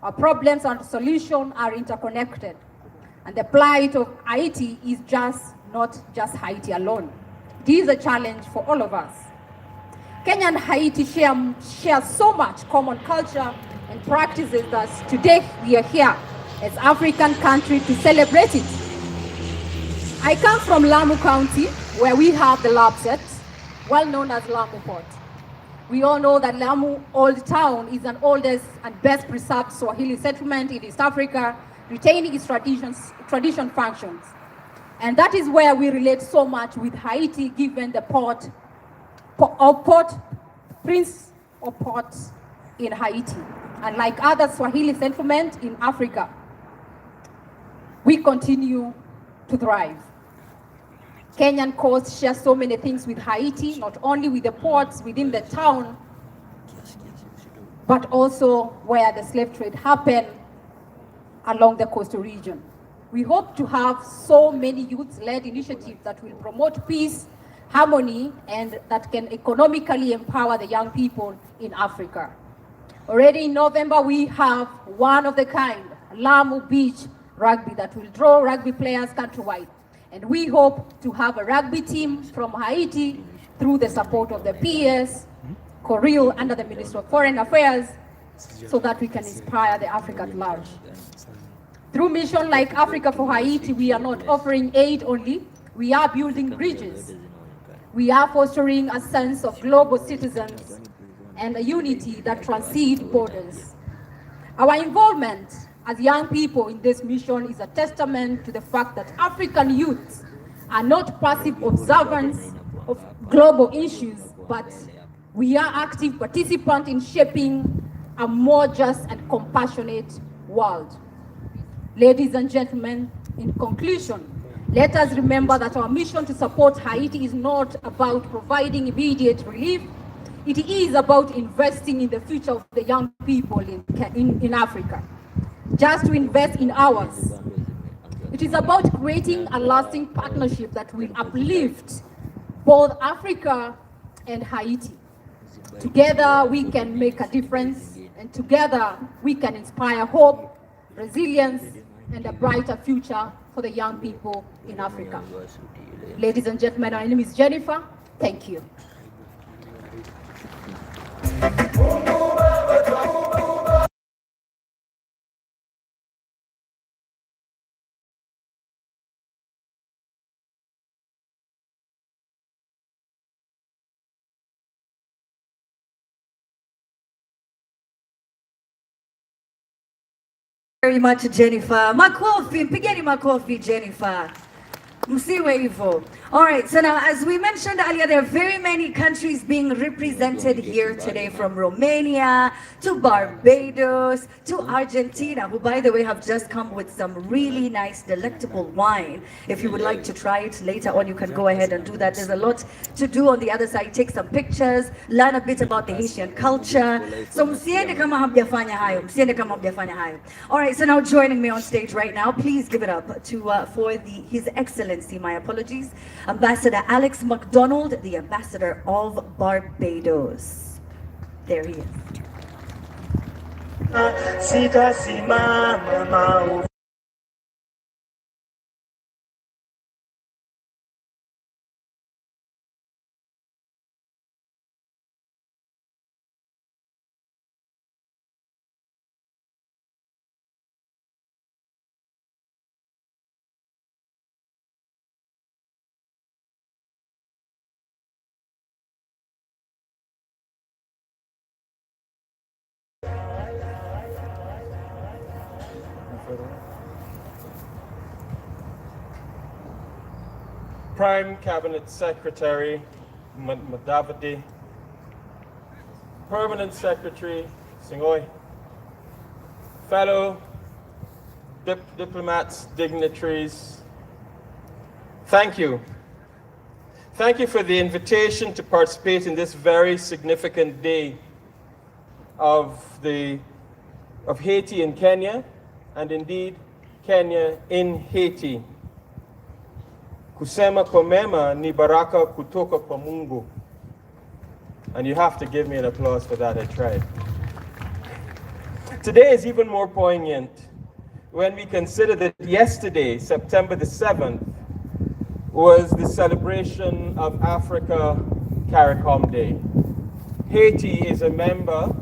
Our problems and solutions are interconnected. And the plight of Haiti is not just Haiti alone. It is a challenge for all of us. Kenya and Haiti share so much common culture and practices that today we are here as African country to celebrate it. I come from Lamu County, where we have the Lapset, well known as Lamu Port. We all know that Lamu Old Town is an oldest and best preserved Swahili settlement in East Africa, retaining its tradition functions. And that is where we relate so much with Haiti, given the port Prince of Port in Haiti. And like other Swahili settlements in Africa, we continue to thrive. Kenyan coast shares so many things with Haiti, not only with the ports within the town, but also where the slave trade happened along the coastal region. We hope to have so many youth-led initiatives that will promote peace, harmony, and that can economically empower the young people in Africa. Already in November, we have one of the kind, Lamu Beach Rugby, that will draw rugby players countrywide. And we hope to have a rugby team from Haiti through the support of the PS, Coril under the Ministry of Foreign Affairs, so that we can inspire the Africa at large. Through missions like Africa for Haiti, we are not offering aid only, we are building bridges. We are fostering a sense of global citizens and a unity that transcends borders. Our involvement as young people in this mission is a testament to the fact that African youths are not passive observants of global issues, but we are active participants in shaping a more just and compassionate world. Ladies and gentlemen, in conclusion, let us remember that our mission to support Haiti is not about providing immediate relief. It is about investing in the future of the young people in Africa. Just to invest in ours. It is about creating a lasting partnership that will uplift both Africa and Haiti. Together we can make a difference, and together we can inspire hope, resilience, and a brighter future for the young people in Africa. Ladies and gentlemen, my name is Jennifer. Thank you. Very much, Jennifer. Makofi, pigeni makofi, Jennifer. Msiwe hivyo. All right, so now as we mentioned earlier, there are very many countries being represented here today, from Romania to Barbados to Argentina, who by the way have just come with some really nice delectable wine. If you would like to try it later on, you can go ahead and do that. There's a lot to do on the other side. Take some pictures, learn a bit about the Haitian culture. So msiende kama hamjafanya hayo, msiende kama hamjafanya hayo. All right, so now joining me on stage right now, please give it up to for His Excellency, my apologies, Ambassador Alex MacDonald, the Ambassador of Barbados. There he is. Prime Cabinet Secretary Madavadi, Permanent Secretary Singoy, fellow diplomats, dignitaries, thank you. Thank you for the invitation to participate in this very significant day of Haiti in Kenya, and indeed Kenya in Haiti. Kusema kwa mema ni baraka kutoka kwa Mungu. And you have to give me an applause for that, I tried. Today is even more poignant when we consider that yesterday, September the 7th, was the celebration of Africa CARICOM Day. Haiti is a member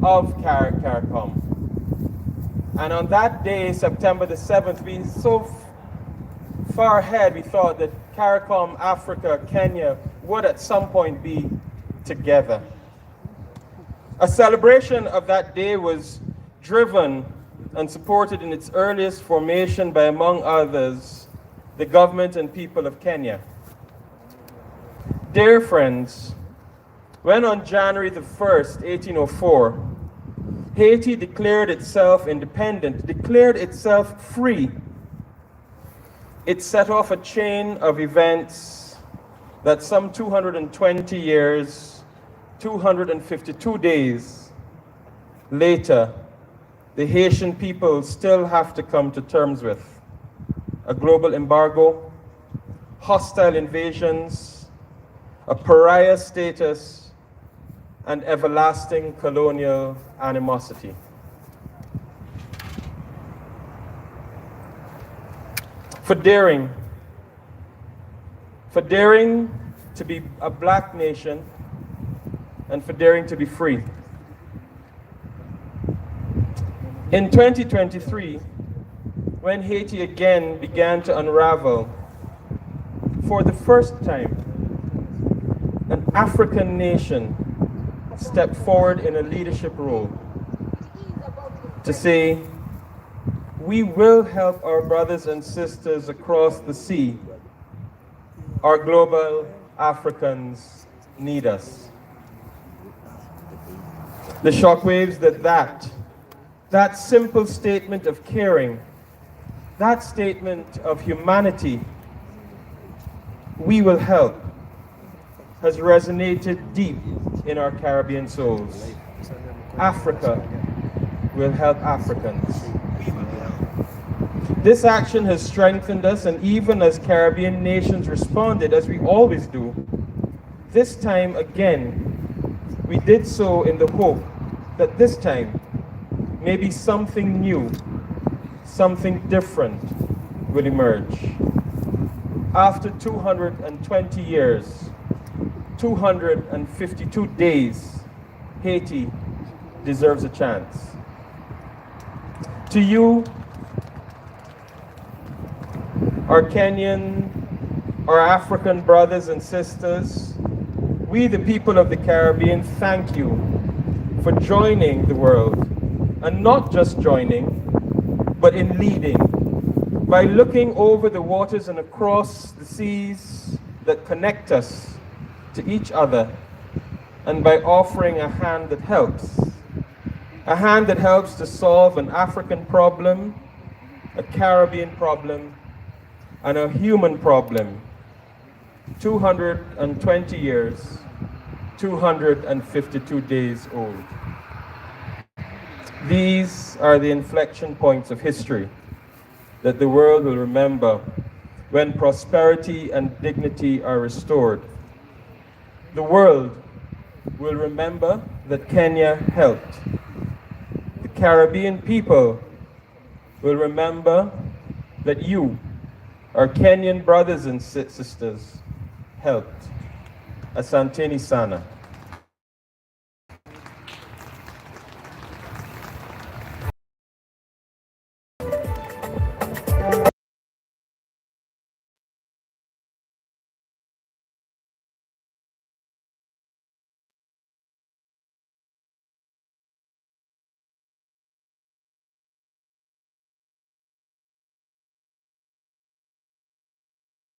of CARICOM. And on that day, September the 7th, we so far ahead, we thought that CARICOM, Africa, Kenya would at some point be together. A celebration of that day was driven and supported in its earliest formation by, among others, the government and people of Kenya. Dear friends, when on January the 1st, 1804, Haiti declared itself independent, declared itself free, it set off a chain of events that some 220 years, 252 days later, the Haitian people still have to come to terms with. A global embargo, hostile invasions, a pariah status, and everlasting colonial animosity. For daring to be a black nation and for daring to be free. In 2023, when Haiti again began to unravel, for the first time, an African nation stepped forward in a leadership role to say, we will help our brothers and sisters across the sea. Our global Africans need us. The shockwaves that simple statement of caring, that statement of humanity, we will help, has resonated deep in our Caribbean souls. Africa will help Africans. This action has strengthened us, and even as Caribbean nations responded, as we always do, this time again, we did so in the hope that this time, maybe something new, something different will emerge. After 220 years, 252 days, Haiti deserves a chance. To you, our Kenyan, our African brothers and sisters, we the people of the Caribbean thank you for joining the world, and not just joining, but in leading, by looking over the waters and across the seas that connect us to each other, and by offering a hand that helps to solve an African problem, a Caribbean problem, and a human problem. 220 years, 252 days old. These are the inflection points of history that the world will remember when prosperity and dignity are restored. The world will remember that Kenya helped. The Caribbean people will remember that you, our Kenyan brothers and sisters, helped. Asanteni sana.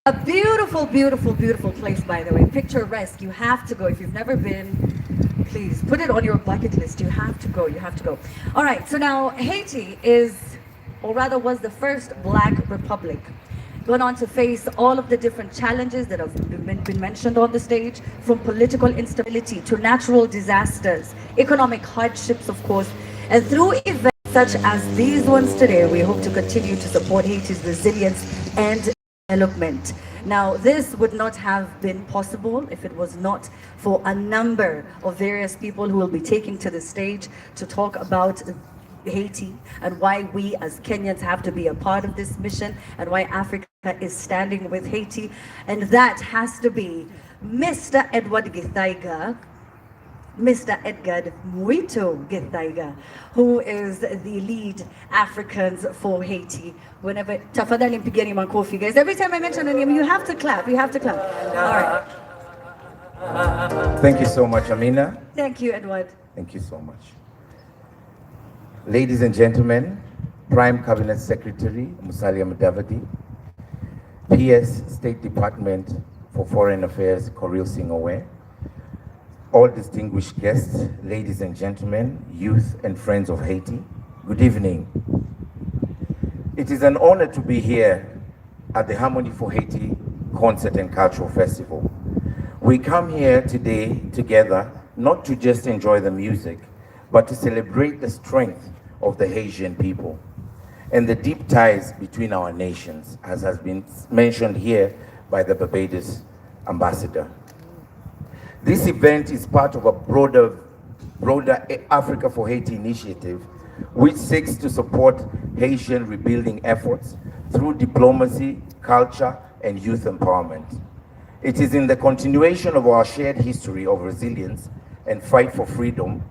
A beautiful, beautiful, beautiful place, by the way. Picturesque. You have to go. If you've never been, please put it on your bucket list. You have to go. You have to go. All right. So now Haiti is, or rather was, the first Black republic. Going on to face all of the different challenges that have been mentioned on the stage, from political instability to natural disasters, economic hardships, of course, and through events such as these ones today, we hope to continue to support Haiti's resilience and development. Now, this would not have been possible if it was not for a number of various people who will be taking to the stage to talk about Haiti and why we as Kenyans have to be a part of this mission and why Africa is standing with Haiti. And that has to be Mr. Edward Githaiga, Mr. Edgar Muito Githaiga, who is the lead Africans for Haiti. Whenever, tafadhali mpigeni makofi, guys. Every time I mention a name, you have to clap. You have to clap. All right. Thank you so much, Amina. Thank you, Edward. Thank you so much. Ladies and gentlemen, Prime Cabinet Secretary Musalia Mudavadi, PS State Department for Foreign Affairs Koril Singh-Owe, all distinguished guests, ladies and gentlemen, youth and friends of Haiti, good evening. It is an honor to be here at the Harmony for Haiti Concert and Cultural Festival. We come here today together not to just enjoy the music, but to celebrate the strength of the Haitian people and the deep ties between our nations, as has been mentioned here by the Barbados ambassador. This event is part of a broader Africa for Haiti initiative, which seeks to support Haitian rebuilding efforts through diplomacy, culture, and youth empowerment. It is in the continuation of our shared history of resilience and fight for freedom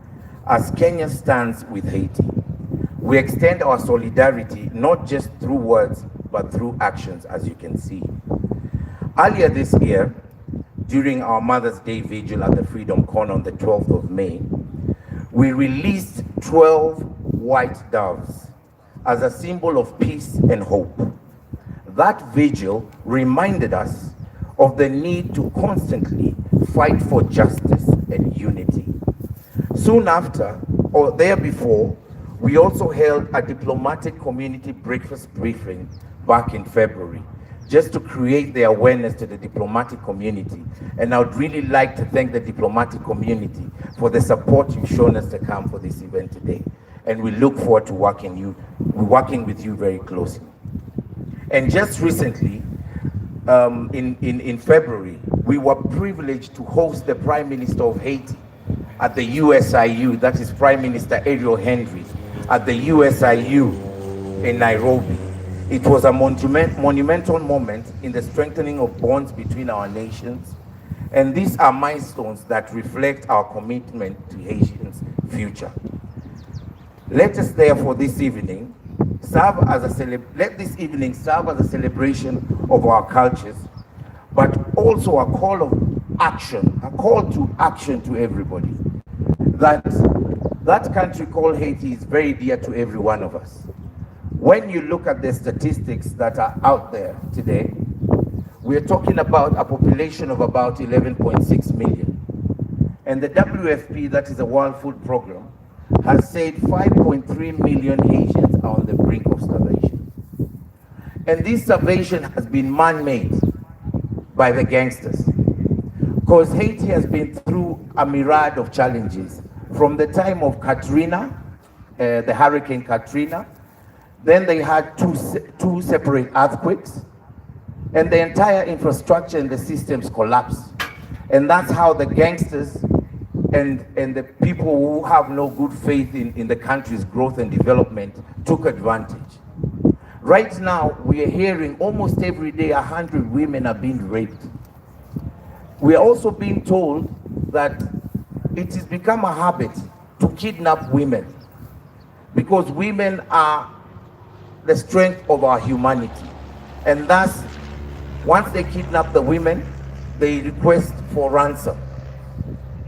as Kenya stands with Haiti. We extend our solidarity not just through words, but through actions, as you can see. Earlier this year, during our Mother's Day vigil at the Freedom Con on the 12th of May, we released 12 white doves as a symbol of peace and hope. That vigil reminded us of the need to constantly fight for justice and unity. Soon after, or there before, we also held a diplomatic community breakfast briefing back in February, just to create the awareness to the diplomatic community. And I would really like to thank the diplomatic community for the support you've shown us to come for this event today. And we look forward to working with you very closely. And just recently, in February, we were privileged to host the Prime Minister of Haiti at the USIU, that is Prime Minister Ariel Henry, at the USIU in Nairobi. It was a monumental moment in the strengthening of bonds between our nations, and these are milestones that reflect our commitment to Haitians' future. Let us therefore let this evening serve as a celebration of our cultures, but also a call to action to everybody. That country called Haiti is very dear to every one of us. When you look at the statistics that are out there today, we're talking about a population of about 11.6 million. And the WFP, that is the World Food Program, has said 5.3 million Haitians are on the brink of starvation. And this starvation has been man-made by the gangsters, because Haiti has been through a myriad of challenges from the time of Katrina, the Hurricane Katrina. Then they had two separate earthquakes, and the entire infrastructure and the systems collapsed. And that's how the gangsters and the people who have no good faith in the country's growth and development took advantage. Right now, we are hearing almost every day 100 women are being raped. We are also being told that it has become a habit to kidnap women, because women are the strength of our humanity. And thus, once they kidnap the women, they request for ransom.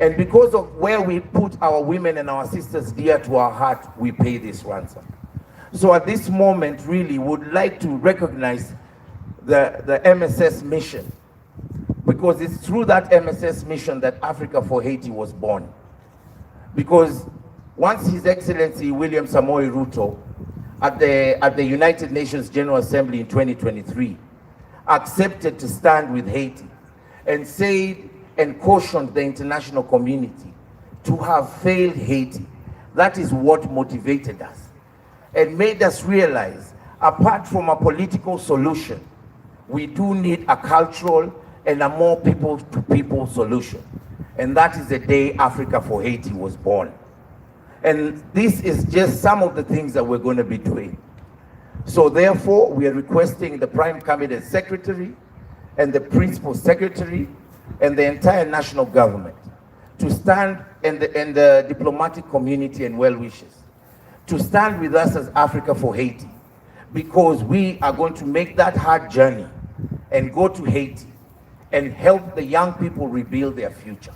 And because of where we put our women and our sisters dear to our heart, we pay this ransom. So at this moment, really would like to recognize the MSS mission, because it's through that MSS mission that Africa for Haiti was born. Because once His Excellency William Samoei Ruto at the United Nations General Assembly in 2023 accepted to stand with Haiti and said and cautioned the international community to have failed Haiti. That is what motivated us and made us realize, apart from a political solution, we do need a cultural and a more people-to-people solution. And that is the day Africa for Haiti was born. And this is just some of the things that we're going to be doing. So therefore, we are requesting the Prime Cabinet Secretary and the Principal Secretary and the entire national government to stand, and the diplomatic community and well-wishers, to stand with us as Africa for Haiti, because we are going to make that hard journey and go to Haiti and help the young people rebuild their future.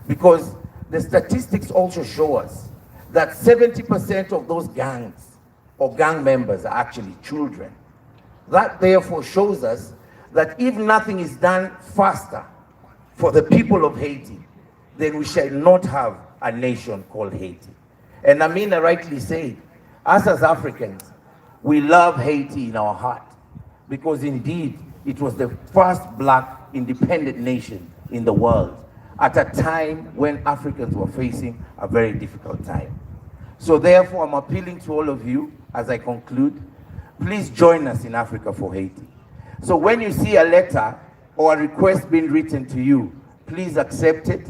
Because the statistics also show us that 70% of those gangs or gang members are actually children. That therefore shows us that if nothing is done faster for the people of Haiti, then we shall not have a nation called Haiti. And Amina rightly said, us as Africans, we love Haiti in our heart, because indeed it was the first black independent nation in the world at a time when Africans were facing a very difficult time. So therefore, I'm appealing to all of you as I conclude, please join us in Africa for Haiti. So when you see a letter or a request being written to you, please accept it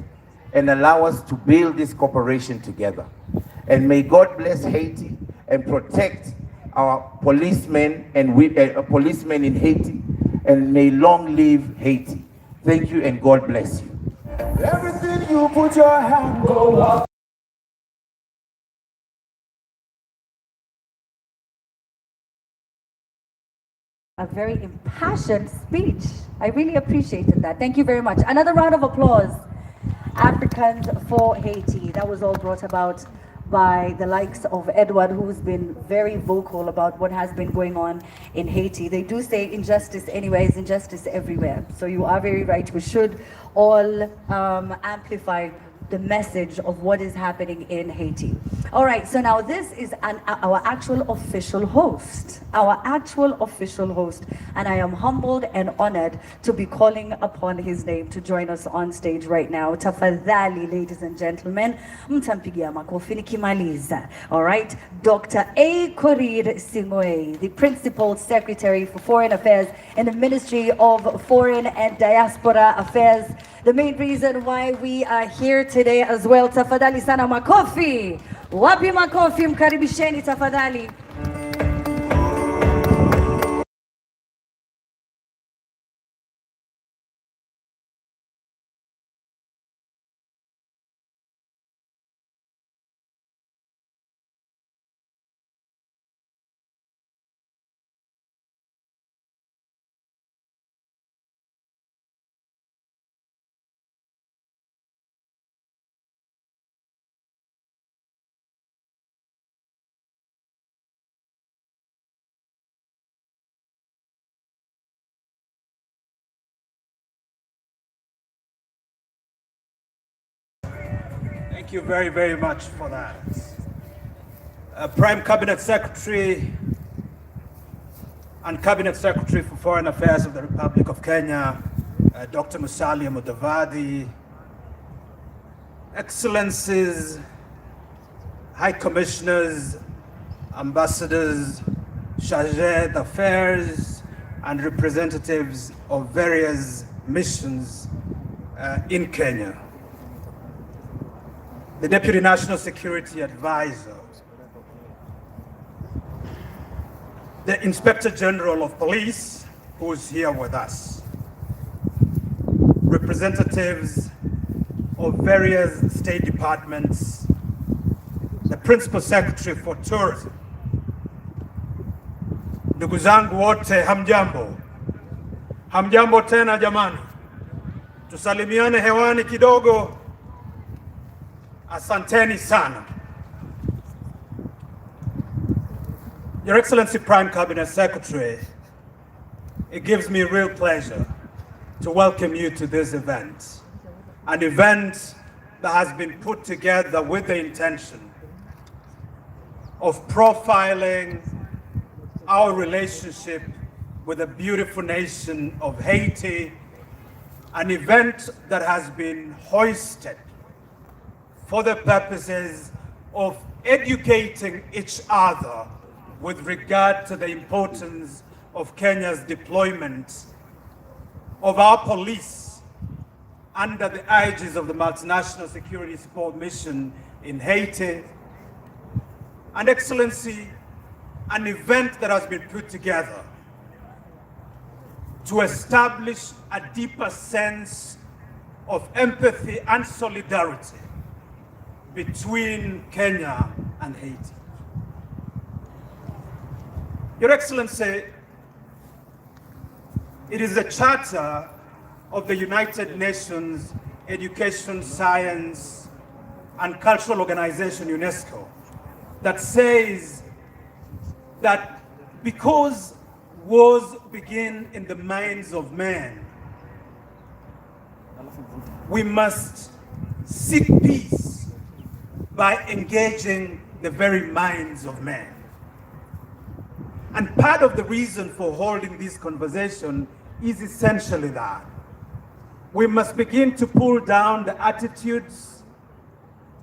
and allow us to build this cooperation together. And may God bless Haiti and protect our policemen and policemen in Haiti, and may long live Haiti. Thank you and God bless you. Everything you put your hand go up. A very impassioned speech. I really appreciated that. Thank you very much. Another round of applause. Africans for Haiti. That was all brought about by the likes of Edward, who's been very vocal about what has been going on in Haiti. They do say injustice anywhere is injustice everywhere. So you are very right. We should all amplify the message of what is happening in Haiti. All right, so now this is our actual official host, and I am humbled and honored to be calling upon his name to join us on stage right now. Tafadhali, ladies and gentlemen, mtampigia makofi nikimaliza. All right, Dr. A. Korir Singwe, the Principal Secretary for Foreign Affairs in the Ministry of Foreign and Diaspora Affairs. The main reason why we are here today as well. Tafadhali sana makofi. Wapi makofi, mkaribisheni tafadhali. Thank you very, very much for that. Prime Cabinet Secretary and Cabinet Secretary for Foreign Affairs of the Republic of Kenya, Dr. Musalia Mudavadi, Excellencies, High Commissioners, Ambassadors, Chargé d'Affaires, and representatives of various missions in Kenya. The Deputy National Security Advisor, the Inspector General of Police, who is here with us, representatives of various state departments, the Principal Secretary for Tourism. Ndugu zangu wote, hamjambo. Hamjambo tena jamani. Tusalimiane hewani kidogo. Asanteni sana. Your Excellency Prime Cabinet Secretary, it gives me real pleasure to welcome you to this event. An event that has been put together with the intention of profiling our relationship with the beautiful nation of Haiti, an event that has been hoisted for the purposes of educating each other with regard to the importance of Kenya's deployment of our police under the aegis of the Multinational Security Support Mission in Haiti, and Excellency, an event that has been put together to establish a deeper sense of empathy and solidarity between Kenya and Haiti. Your Excellency, it is the charter of the United Nations Education, Science, and Cultural Organization, UNESCO, that says that because wars begin in the minds of men, we must seek peace by engaging the very minds of men. And part of the reason for holding this conversation is essentially that we must begin to pull down the attitudes,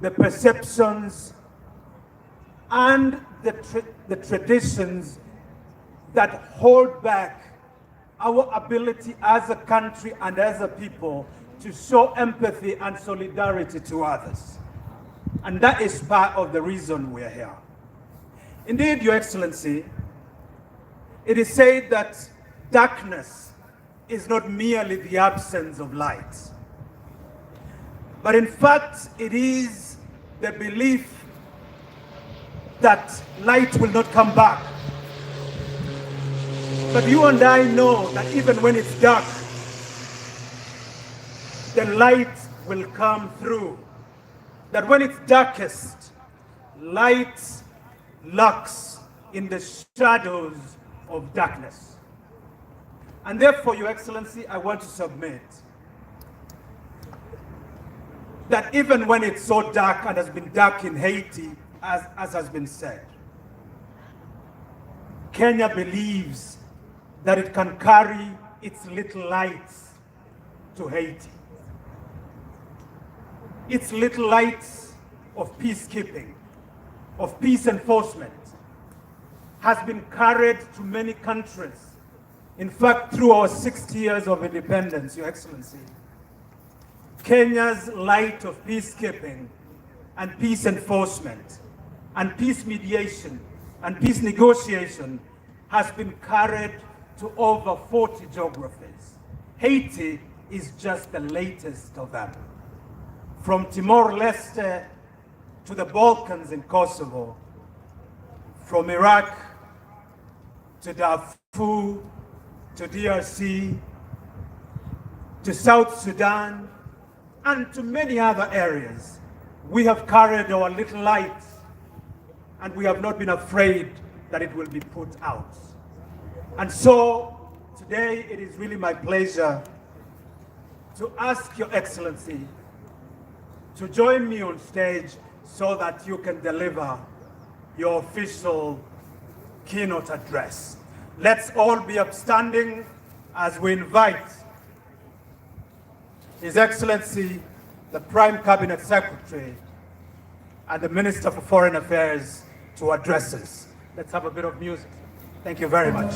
the perceptions, and the traditions that hold back our ability as a country and as a people to show empathy and solidarity to others. And that is part of the reason we're here. Indeed, Your Excellency, it is said that darkness is not merely the absence of light, but in fact, it is the belief that light will not come back. But you and I know that even when it's dark, the light will come through. That when it's darkest, light lurks in the shadows of darkness. And therefore, Your Excellency, I want to submit that even when it's so dark and has been dark in Haiti, as has been said, Kenya believes that it can carry its little lights to Haiti. Its little lights of peacekeeping, of peace enforcement, has been carried to many countries. In fact, through our 60 years of independence, Your Excellency, Kenya's light of peacekeeping and peace enforcement and peace mediation and peace negotiation has been carried to over 40 geographies. Haiti is just the latest of them. From Timor-Leste to the Balkans in Kosovo, from Iraq to Darfur, to DRC, to South Sudan, and to many other areas, we have carried our little light, and we have not been afraid that it will be put out. And so today it is really my pleasure to ask Your Excellency to join me on stage so that you can deliver your official keynote address. Let's all be upstanding as we invite His Excellency, the Prime Cabinet Secretary and the Minister for Foreign Affairs to address us. Let's have a bit of music. Thank you very much.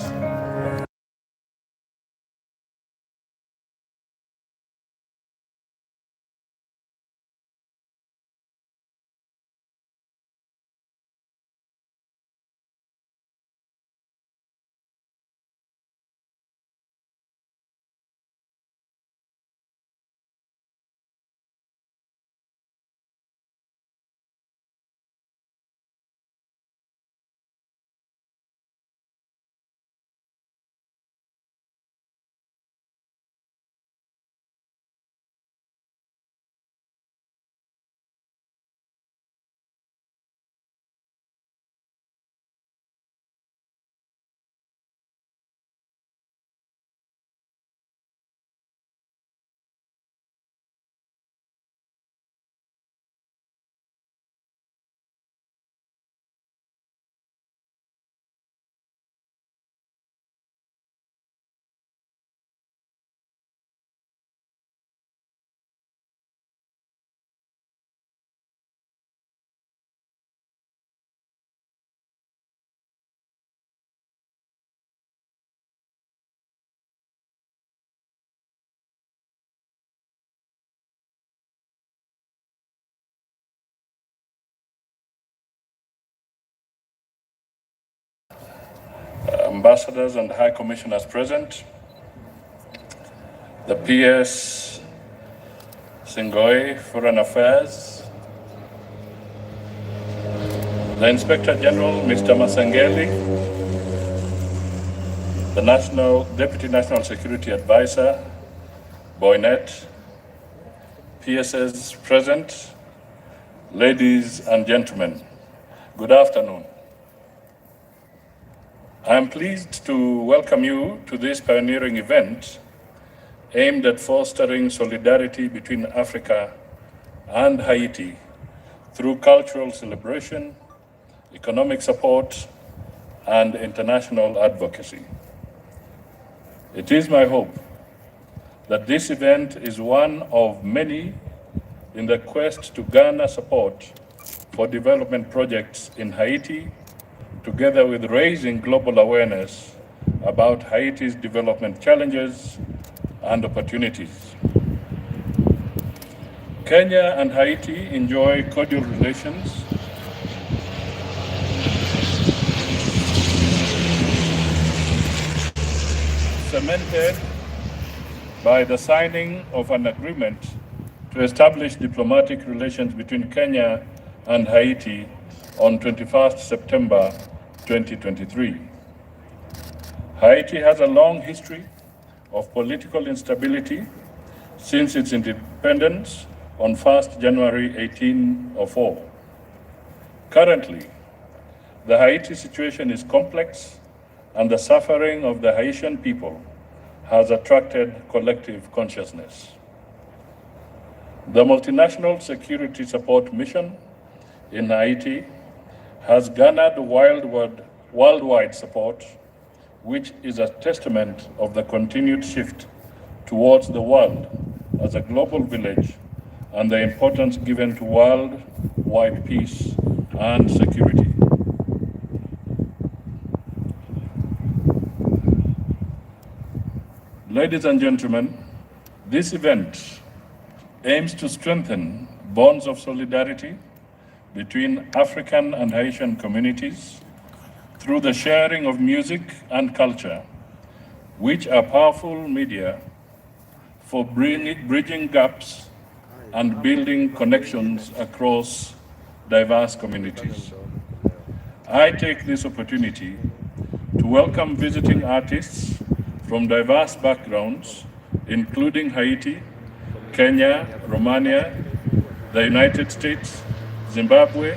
ambassadors and high commissioners present, the PS Singoi, Foreign Affairs, the Inspector General, Mr. Masangeli, the Deputy National Security Advisor, Boynet, PSS present, ladies and gentlemen, good afternoon. I am pleased to welcome you to this pioneering event aimed at fostering solidarity between Africa and Haiti through cultural celebration, economic support, and international advocacy. It is my hope that this event is one of many in the quest to garner support for development projects in Haiti, together with raising global awareness about Haiti's development challenges and opportunities. Kenya and Haiti enjoy cordial relations cemented by the signing of an agreement to establish diplomatic relations between Kenya and Haiti on 21st September 2023. Haiti has a long history of political instability since its independence on 1st January 1804. Currently, the Haiti situation is complex, and the suffering of the Haitian people has attracted collective consciousness. The multinational security support mission in Haiti has garnered worldwide support, which is a testament of the continued shift towards the world as a global village and the importance given to worldwide peace and security. Ladies and gentlemen, this event aims to strengthen bonds of solidarity between African and Haitian communities through the sharing of music and culture, which are powerful media for bridging gaps and building connections across diverse communities. I take this opportunity to welcome visiting artists from diverse backgrounds, including Haiti, Kenya, Romania, the United States, Zimbabwe,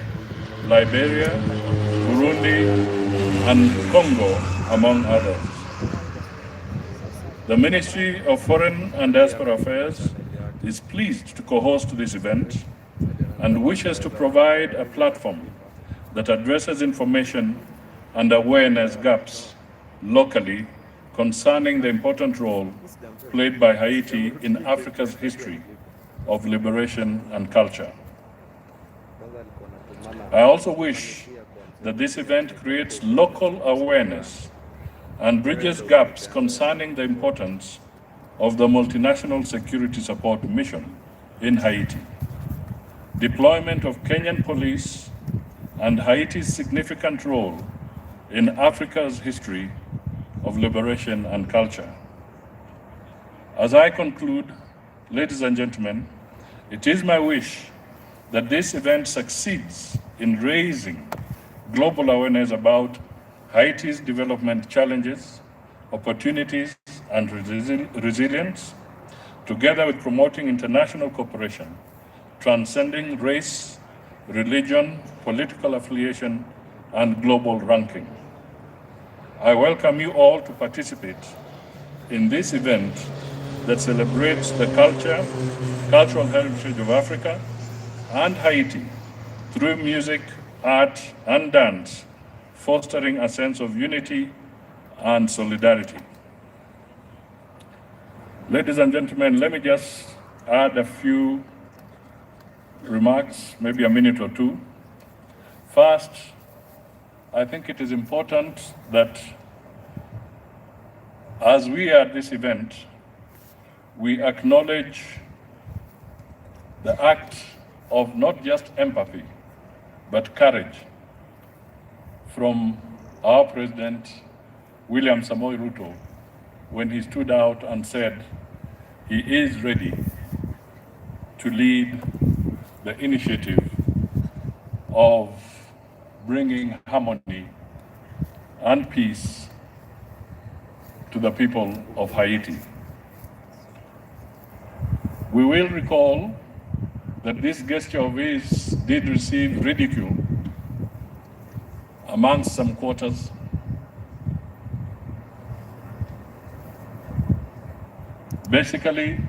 Liberia, Burundi, and Congo, among others. The Ministry of Foreign and Diaspora Affairs is pleased to co-host this event and wishes to provide a platform that addresses information and awareness gaps locally concerning the important role played by Haiti in Africa's history of liberation and culture. I also wish that this event creates local awareness and bridges gaps concerning the importance of the multinational security support mission in Haiti, deployment of Kenyan police, and Haiti's significant role in Africa's history of liberation and culture. As I conclude, ladies and gentlemen, it is my wish that this event succeeds in raising global awareness about Haiti's development challenges, opportunities, and resilience, together with promoting international cooperation, transcending race, religion, political affiliation, and global ranking. I welcome you all to participate in this event that celebrates the cultural heritage of Africa and Haiti through music, art, and dance, fostering a sense of unity and solidarity. Ladies and gentlemen, let me just add a few remarks, maybe a minute or two. First, I think it is important that as we are at this event, we acknowledge the act of not just empathy, but courage from our President William Samoei Ruto when he stood out and said he is ready to lead the initiative of bringing harmony and peace to the people of Haiti. We will recall that this gesture of his did receive ridicule amongst some quarters. Basically,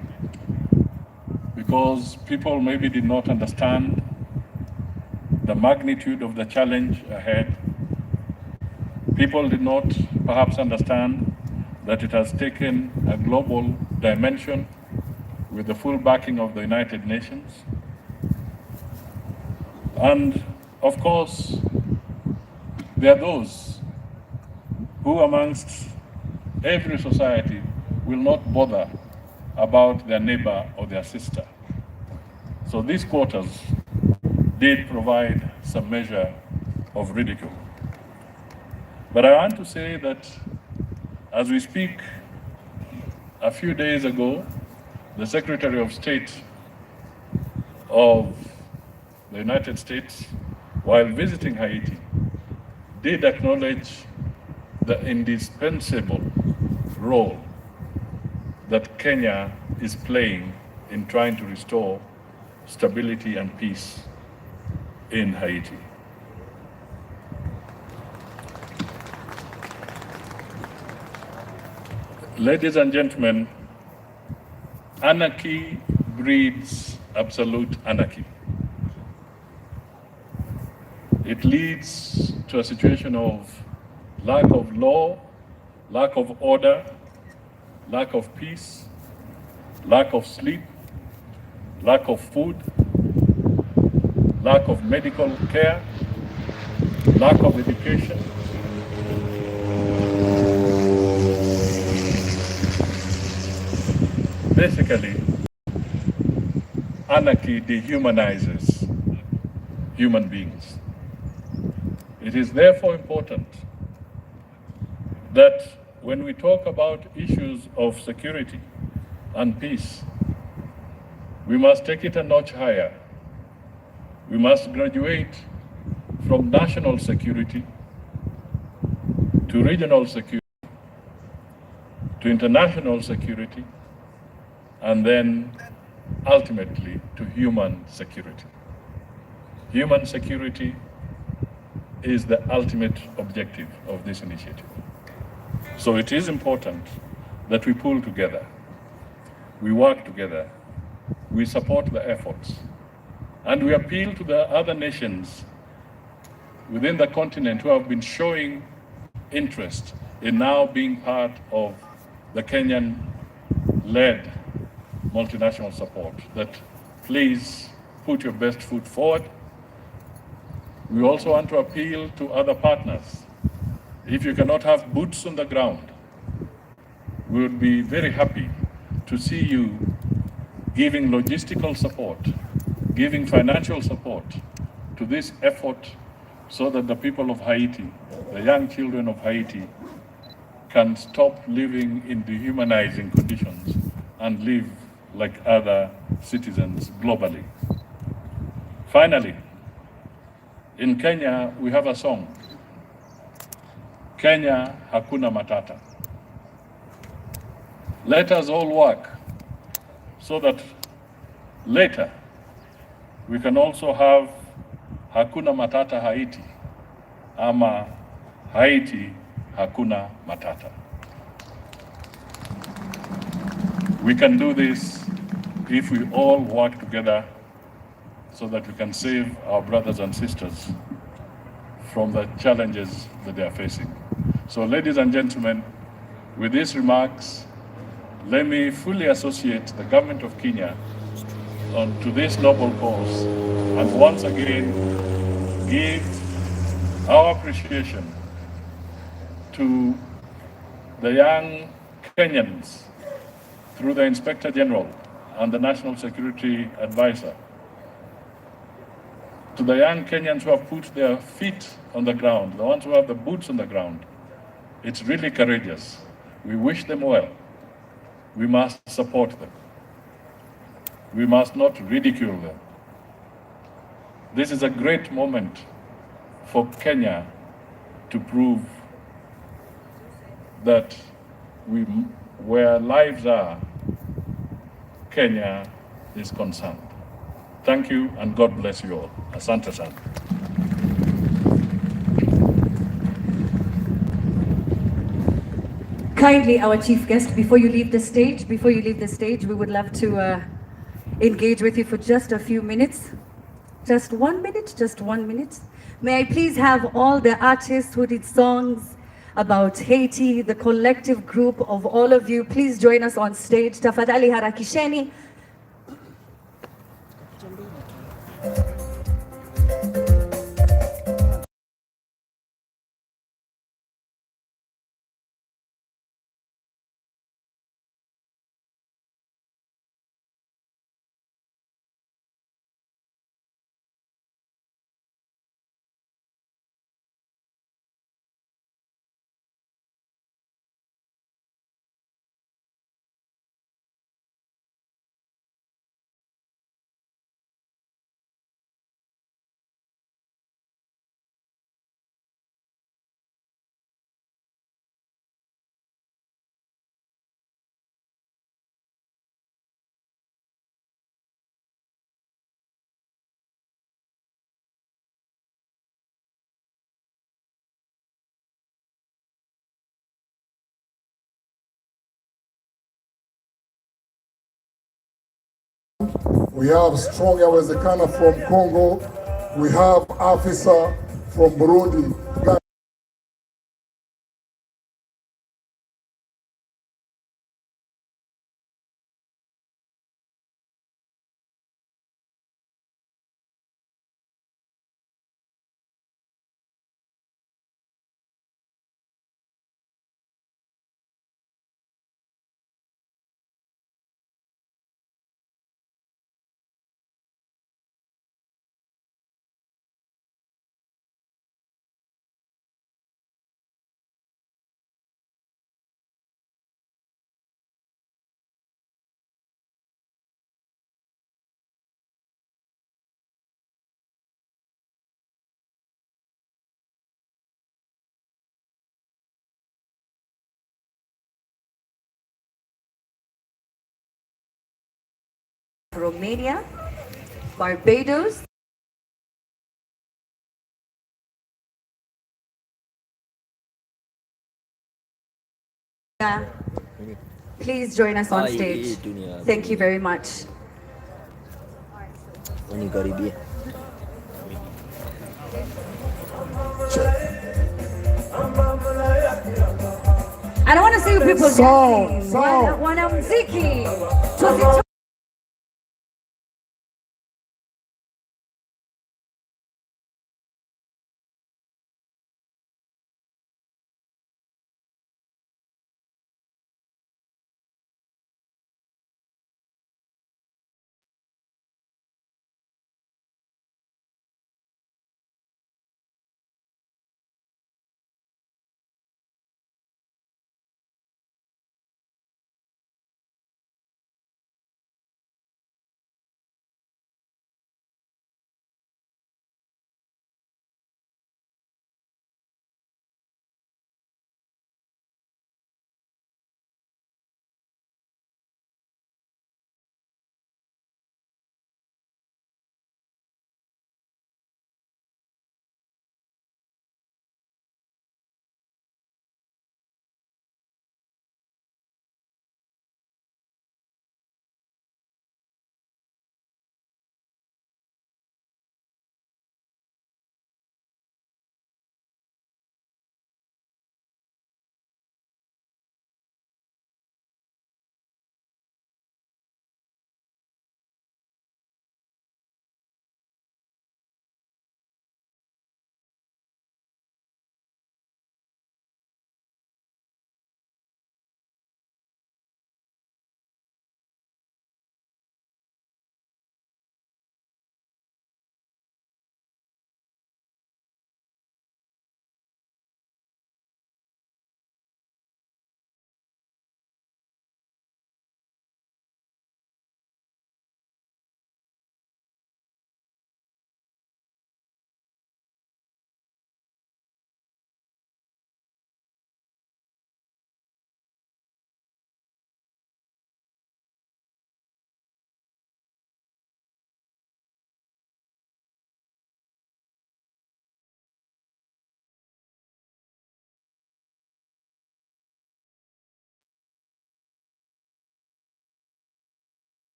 because people maybe did not understand the magnitude of the challenge ahead. People did not perhaps understand that it has taken a global dimension with the full backing of the United Nations. And of course, there are those who amongst every society will not bother about their neighbor or their sister. So these quarters did provide some measure of ridicule. But I want to say that as we speak, a few days ago, the Secretary of State of the United States, while visiting Haiti, did acknowledge the indispensable role that Kenya is playing in trying to restore stability and peace in Haiti. Ladies and gentlemen, anarchy breeds absolute anarchy. It leads to a situation of lack of law, lack of order, lack of peace, lack of sleep, lack of food, lack of medical care, lack of education. Basically, anarchy dehumanizes human beings. It is therefore important that when we talk about issues of security and peace, we must take it a notch higher. We must graduate from national security to regional security to international security, and then ultimately to human security. Human security is the ultimate objective of this initiative. So it is important that we pull together, we work together, we support the efforts, and we appeal to the other nations within the continent who have been showing interest in now being part of the Kenyan-led multinational support, that please put your best foot forward. We also want to appeal to other partners. If you cannot have boots on the ground, we would be very happy to see you giving logistical support, giving financial support to this effort so that the people of Haiti, the young children of Haiti, can stop living in dehumanizing conditions and live like other citizens globally. Finally, in Kenya, we have a song, Kenya Hakuna Matata. Let us all work so that later we can also have Hakuna Matata Haiti, ama Haiti Hakuna Matata. We can do this if we all work together so that we can save our brothers and sisters from the challenges that they are facing. So ladies and gentlemen, with these remarks, let me fully associate the government of Kenya to this noble cause, and once again give our appreciation to the young Kenyans through the Inspector General and the National Security Advisor, to the young Kenyans who have put their feet on the ground, the ones who have the boots on the ground, It's really courageous. We wish them well. We must support them. We must not ridicule them. This is a great moment for Kenya to prove that where lives are, Kenya is concerned. Thank you and God bless you all. Asante sana. Kindly, our chief guest, before you leave the stage, we would love to engage with you for just a few minutes. Just 1 minute, just 1 minute. May I please have all the artists who did songs about Haiti, the collective group of all of you, please join us on stage. Tafadhali harakisheni. We have strong Yawezekana from Congo. We have officer from Burundi. Romania, Barbados, please join us on stage. Thank you very much. And I want to see you people dancing. Wanamuziki.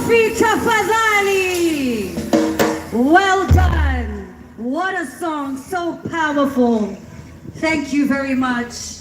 Makofi tafadhali. Well done. What a song, so powerful. Thank you very much.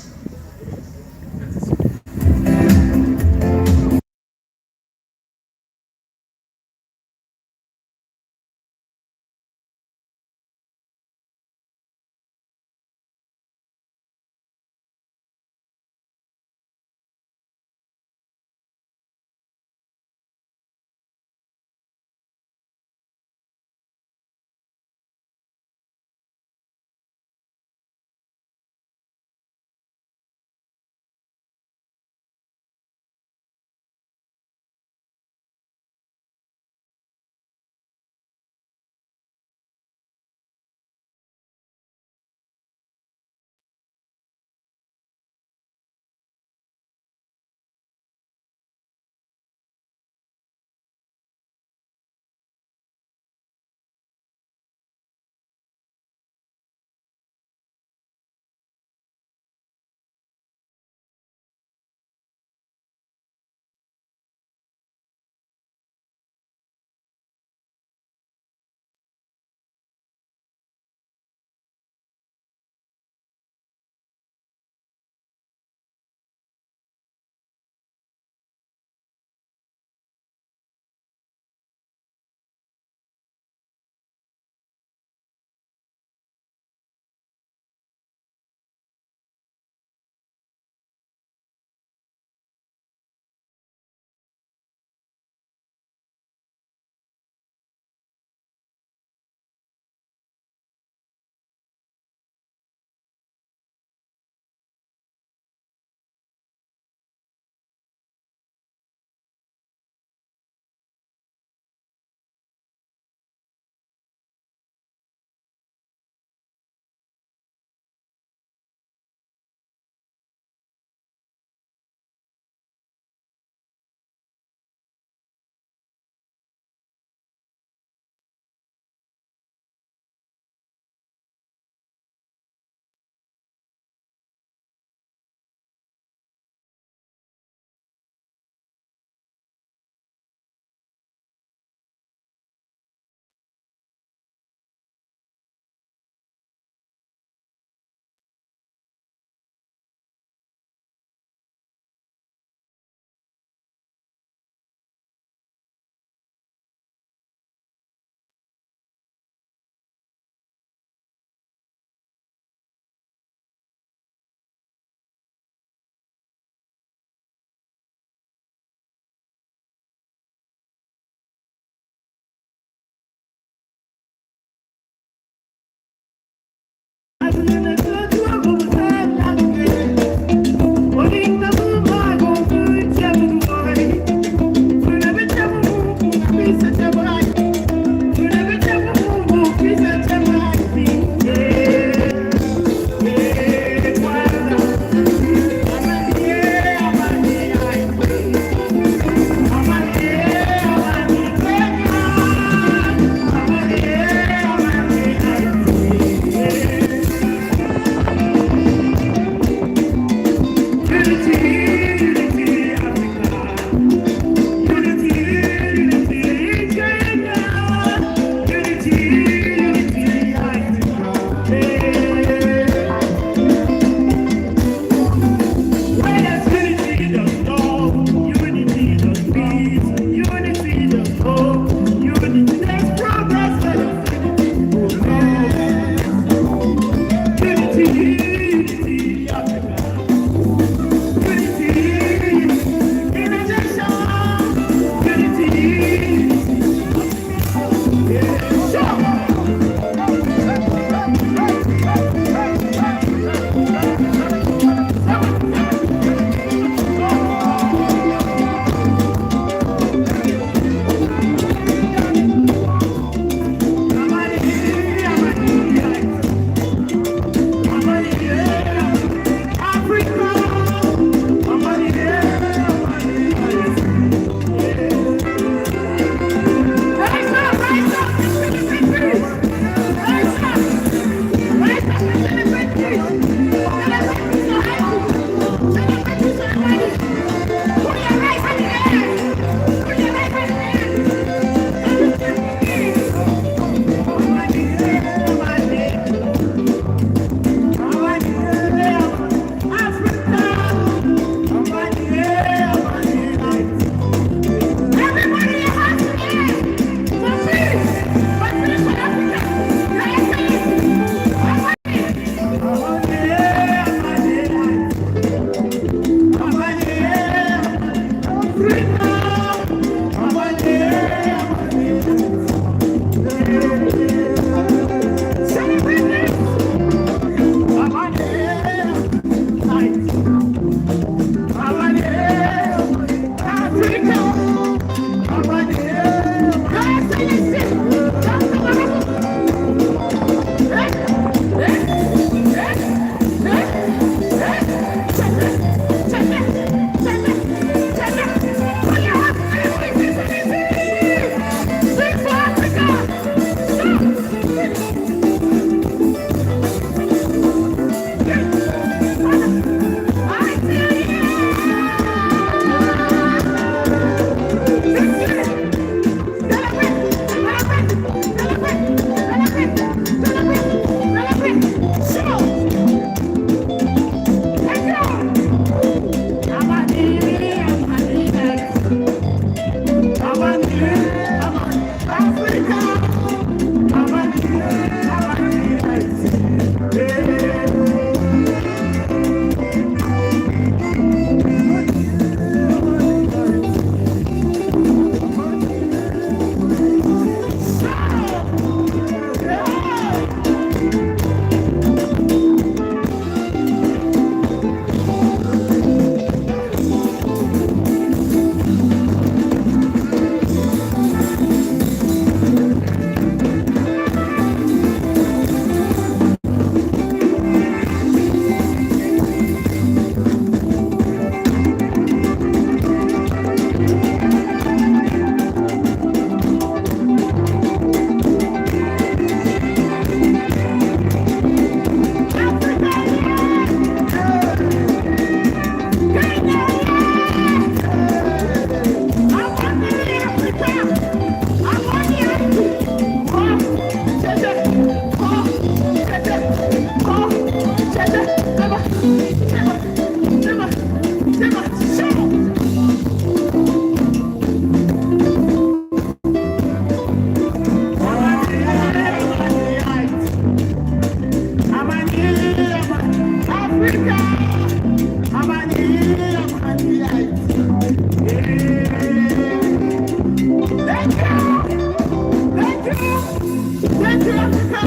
Thank you, Africa.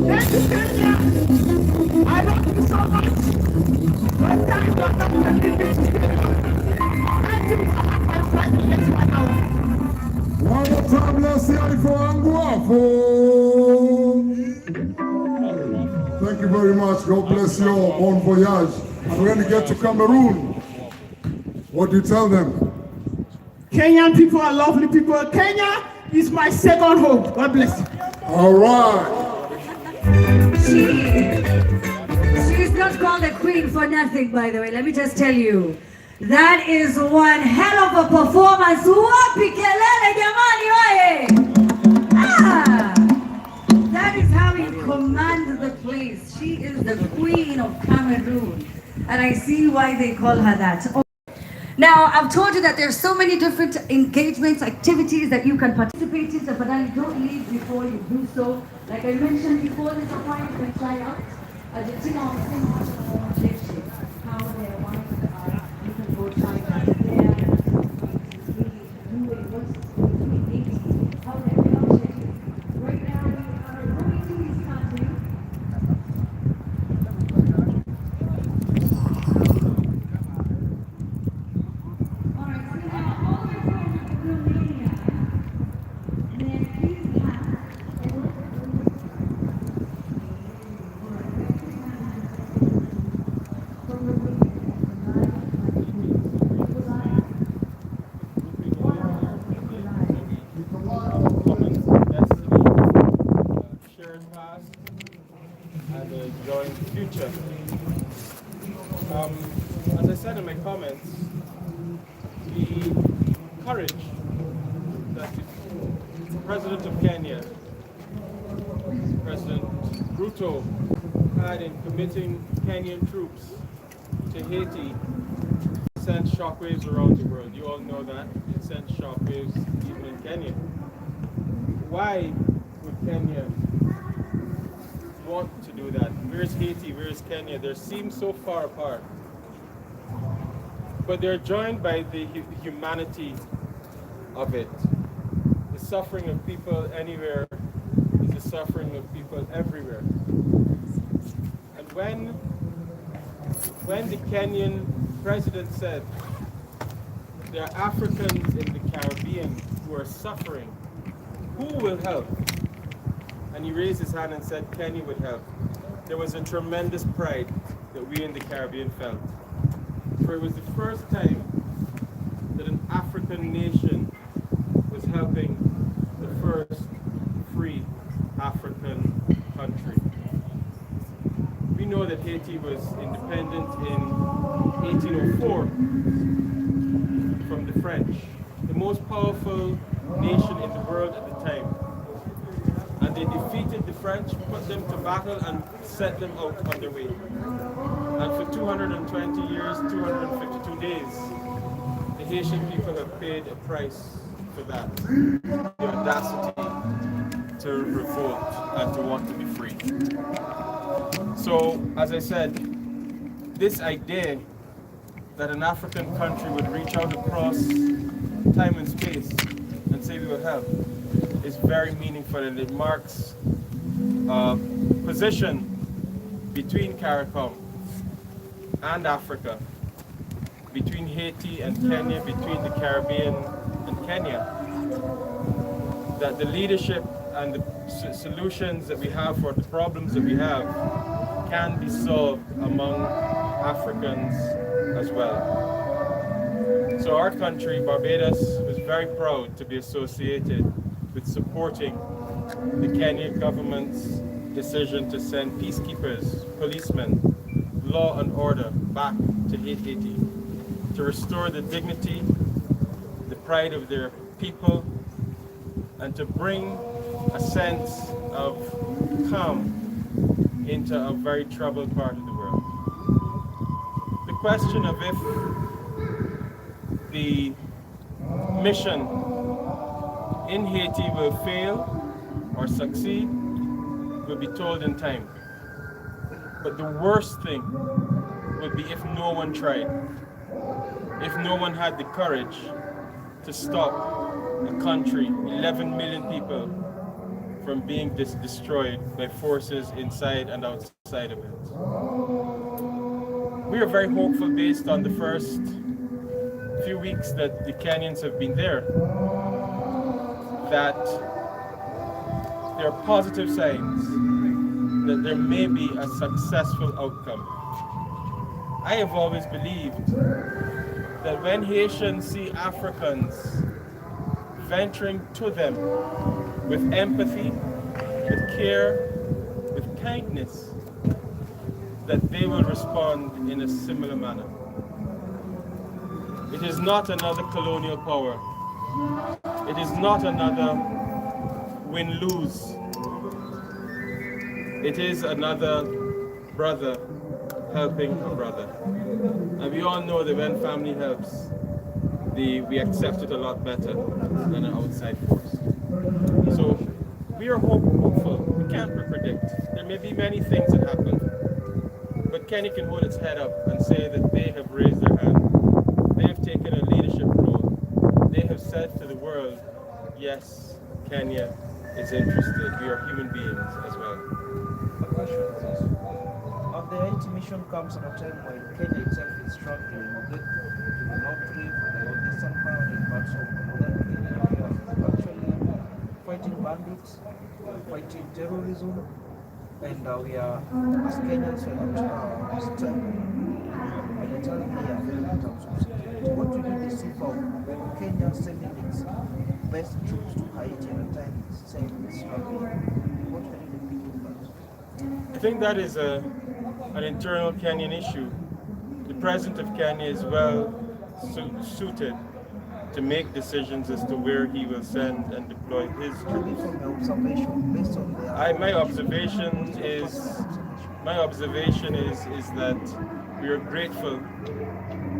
Thank you, Kenya. I love you so much. But thank God that we can leave this together. Thank you so much for trying to get my house. One more time, let's see how for Anguafo. Thank you very much. God bless you all. Bon voyage. We're going to get to Cameroon. What do you tell them? Kenyan people are lovely people. Kenya is my second home. God bless you. All right. She's not called a queen for nothing, by the way. Let me just tell you. That is one hell of a performance. Wapi kelele jamani wae! Ah! That is how you command the place. She is the queen of Cameroon. And I see why they call her that. Now, I've told you that there's so many different engagements, activities that you can participate in, but then don't leave before you do so. Like I mentioned before, there's a point you can try out. Argentina on the same how their wines are. You can go try out there. How their culture is. Right now, we are going to this country. And a joint future. As I said in my comments, the courage that the President of Kenya, President Ruto, had in committing Kenyan troops to Haiti sent shockwaves around the world. You all know that. It sent shockwaves even in Kenya. Why would Kenya want to do that? Where's Haiti? Where's Kenya? They seem so far apart. But they're joined by the humanity of it. The suffering of people anywhere is the suffering of people everywhere. And when the Kenyan president said there are Africans in the Caribbean who are suffering, who will help? And he raised his hand and said Kenya would help. There was a tremendous pride that we in the Caribbean felt. For it was the first time that an African nation was helping the first free African country. We know that Haiti was independent in 1804 from the French, the most powerful nation in the world at the time. And they defeated the French, put them to battle, and set them out on their way. And for 220 years, 252 days, the Haitian people have paid a price for that. The audacity to revolt and to want to be free. So, as I said, this idea that an African country would reach out across time and space and say we will help is very meaningful, and it marks a position between CARICOM and Africa, between Haiti and Kenya, between the Caribbean and Kenya, that the leadership and the solutions that we have for the problems that we have can be solved among Africans as well. So our country, Barbados, was very proud to be associated with supporting the Kenyan government's decision to send peacekeepers, policemen, law and order back to Haiti, to restore the dignity, the pride of their people, and to bring a sense of calm into a very troubled part of the world. The question of if the mission in Haiti will fail or succeed will be told in time. But the worst thing would be if no one tried, if no one had the courage to stop a country, 11 million people, from being destroyed by forces inside and outside of it. We are very hopeful based on the first few weeks that the Kenyans have been there, that there are positive signs that there may be a successful outcome. I have always believed that when Haitians see Africans venturing to them with empathy, with care, with kindness, that they will respond in a similar manner. It is not another colonial power. It is not another win-lose. It is another brother helping a brother. And we all know that when family helps, we accept it a lot better than an outside force. So we are hopeful. We can't predict. There may be many things that happen. But Kenya can hold its head up and say that they have raised their hand. They have taken a leadership role. They have said to the world, yes, Kenya is interested. We are human beings as well. The question is this. The Haiti mission comes at a time when Kenya itself is struggling with it. To the north rift, the northeastern part, in parts of northern Kenya, we are actually fighting bandits, we are fighting terrorism, and we are, as Kenyans, we are not stable militarily and in terms of security. What will be the sieve of Kenya sending its best troops to Haiti at a time it's saying it's struggling? What can you do about that? I think that is an internal Kenyan issue. The president of Kenya is well suited to make decisions as to where he will send and deploy his troops. From your observation, based on the my observation is that we are grateful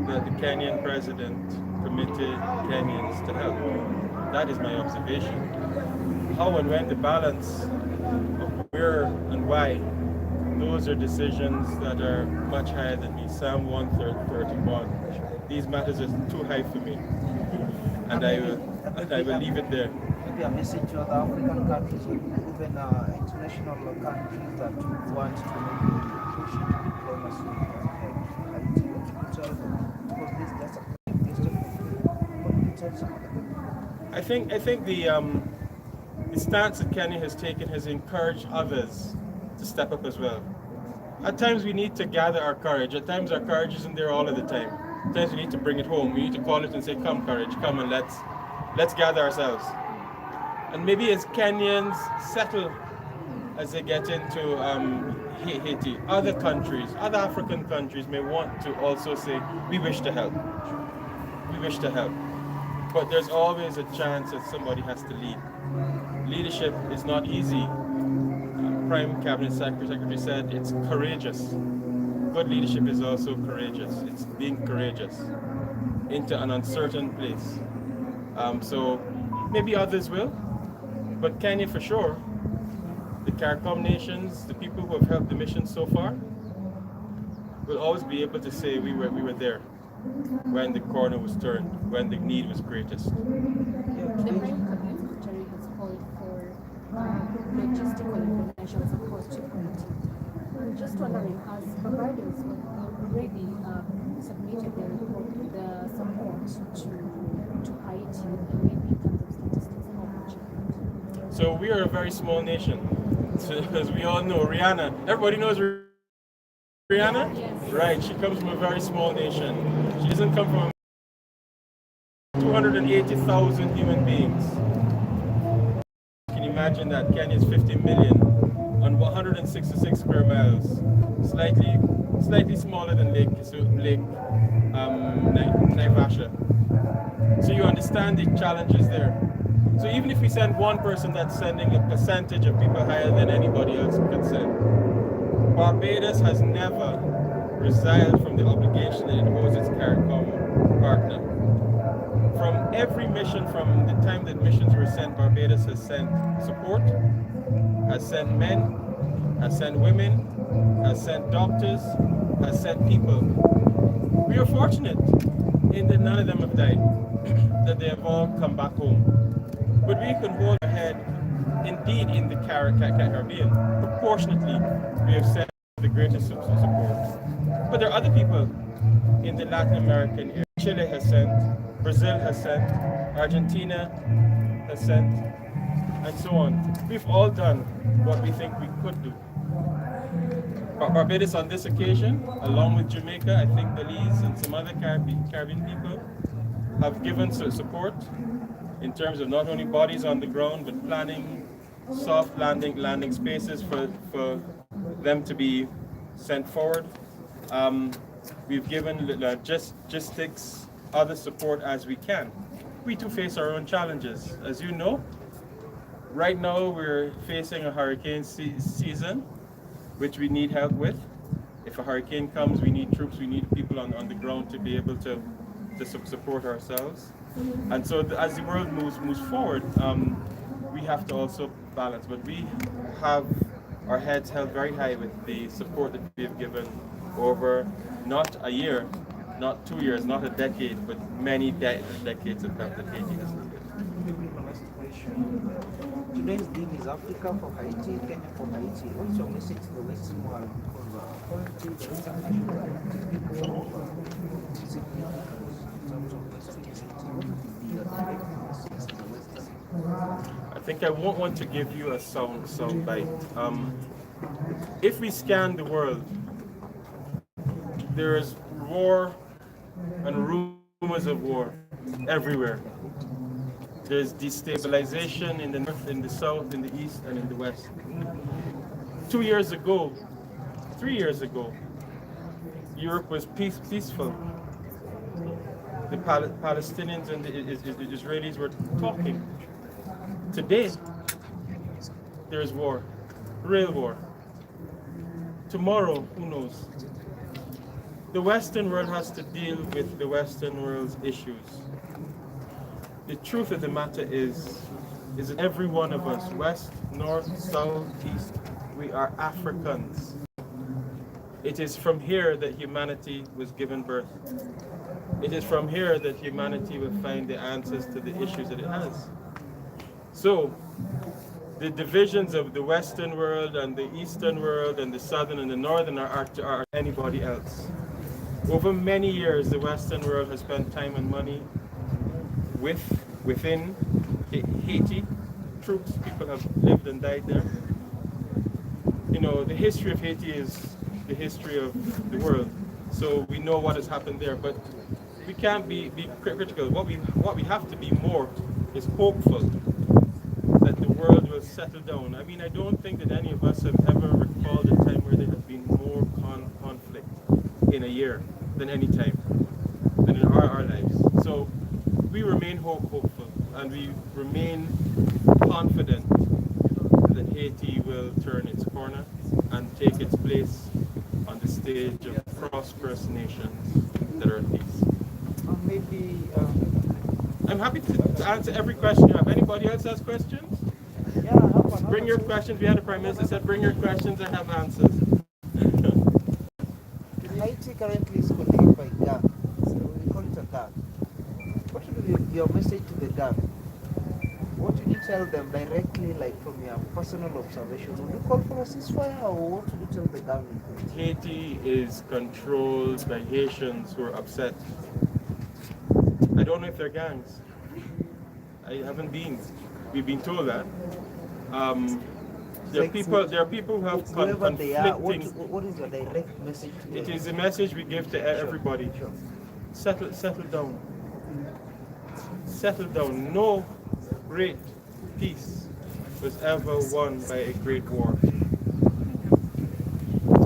that the Kenyan president committed Kenyans to help. That is my observation. How and when the balance of where and why, those are decisions that are much higher than me. Psalm 131. These matters are too high for me. And I will leave it there. Maybe a message to other African countries or even international countries that want to maybe push into diplomacy and Haiti. What you could tell them? Because that's a big step. What you tell some other people? I think the stance that Kenya has taken has encouraged others to step up as well. At times we need to gather our courage. At times our courage isn't there all of the time. At times we need to bring it home. We need to call it and say, come courage, come and let's gather ourselves. And maybe as Kenyans settle as they get into Haiti, other countries, other African countries may want to also say, we wish to help. We wish to help. But there's always a chance that somebody has to lead. Leadership is not easy. Prime Cabinet Secretary said it's courageous. Good leadership is also courageous. It's being courageous into an uncertain place. So maybe others will, but Kenya for sure. The CARICOM nations, the people who have helped the mission so far, will always be able to say we were there when the corner was turned, when the need was greatest. The Prime Cabinet Secretary has called for logistical and financial support to Haiti. I'm just wondering, has Barbados already submitted the support to Haiti, and maybe in terms of statistics, how much? So we are a very small nation. So, as we all know, Rihanna, everybody knows Rihanna? Yes. Right, she comes from a very small nation. She doesn't come from 280,000 human beings. Can you imagine that? Kenya is 50 million on 166 square miles, slightly smaller than Lake Naivasha. So you understand the challenges there. So even if we send one person, that's sending a percentage of people higher than anybody else can send. Barbados has never resiled from the obligation that it owes its CARICOM partner. From every mission, from the time that missions were sent, Barbados has sent support, has sent men, has sent women, has sent doctors, has sent people. We are fortunate in that none of them have died, that they have all come back home. But we can hold our head indeed in the Caribbean, proportionately, we have sent the greatest support. But there are other people in the Latin American area. Chile has sent, Brazil has sent, Argentina has sent, and so on. We've all done what we think we could do. Barbados on this occasion, along with Jamaica, I think Belize and some other Caribbean people have given support in terms of not only bodies on the ground, but planning soft landing spaces for them to be sent forward. We've given logistics, other support as we can. We too face our own challenges. As you know, right now we're facing a hurricane season, which we need help with. If a hurricane comes, we need troops, we need people on the ground to be able to support ourselves. And so as the world moves forward, we have to also balance. But we have our heads held very high with the support that we have given over not a year, not 2 years, not a decade, but many decades of help that Haiti has needed. Today's theme is Africa for Haiti, Kenya for Haiti. What's your message to the Western world? Currently, the Western nations are significance in terms of Western Haiti. What would be your direct message to the Western? I think I won't want to give you a sound bite. If we scan the world, there is war and rumors of war everywhere. There's destabilization in the north, in the south, in the east, and in the west. 3 years ago, Europe was peaceful. The Palestinians and the Israelis were talking. Today, there is war, real war. Tomorrow, who knows? The Western world has to deal with the Western world's issues. The truth of the matter is that every one of us, west, north, south, east, we are Africans. It is from here that humanity was given birth. It is from here that humanity will find the answers to the issues that it has. So, the divisions of the Western world and the Eastern world and the Southern and the Northern are anybody else. Over many years, the Western world has spent time and money within Haiti. Troops, people have lived and died there. You know, the history of Haiti is the history of the world. So we know what has happened there, but we can't be critical. What we have to be more is hopeful that the world will settle down. I mean, I don't think that any of us have ever recalled a time where there has been more conflict in a year than any time, than in our lives. So we remain hopeful and we remain confident that Haiti will turn its corner and take its place on the stage of prosperous nations that are at peace. I'm happy to answer every question you have. Anybody else has questions? Yeah, I have one. Bring your questions. We had a Prime Minister said, bring your questions, I have answers. Haiti currently is controlled by gang. So we call it a gang. What would be your message to the gang? What would you tell them directly, like from your personal observation? Would you call for a ceasefire, or what would you tell the gang? Haiti is controlled by Haitians who are upset. I don't know if they're gangs. I haven't been. We've been told that. There are people who have conflicting. What is your direct message to them? It is a message we give to everybody. Settle down. Settle down. No great peace was ever won by a great war.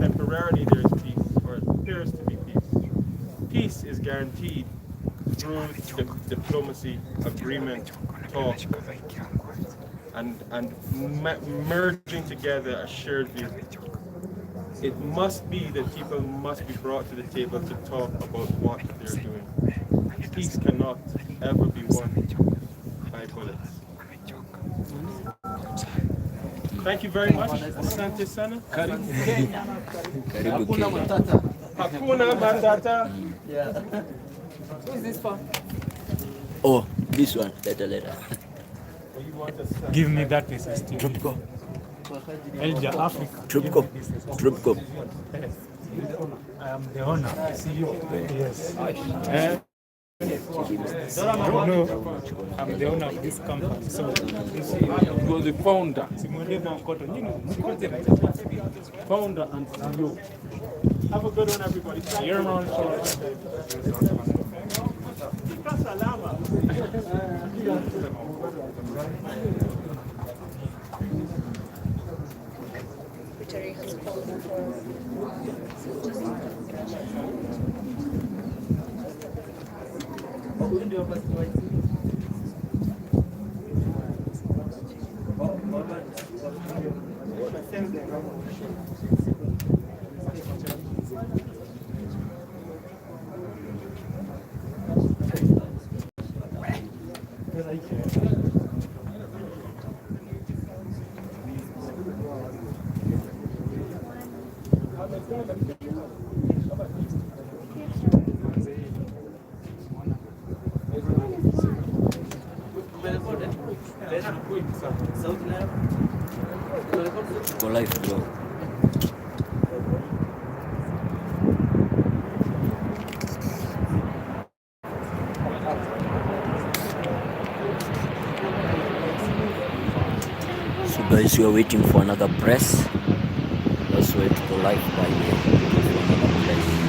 Temporarily there is peace, or it appears to be peace. Peace is guaranteed through diplomacy, agreement, talk, and merging together a shared view. It must be that people must be brought to the table to talk about what they're doing. Peace cannot ever be won by bullets. Thank you very much. Asante sana. Hakuna Matata. Who's this for? Oh, this one. Later. You give me that SST. Trupco. Elja Africa. Trupco. Trupco. I am the owner, CEO. Yes. No, I'm the owner of this company. So You're the founder. Founder and CEO. Have a good one, everybody. You're on Secretary has called for Go live, bro. So guys, we are waiting for another press. Let's wait to go live by here for another press.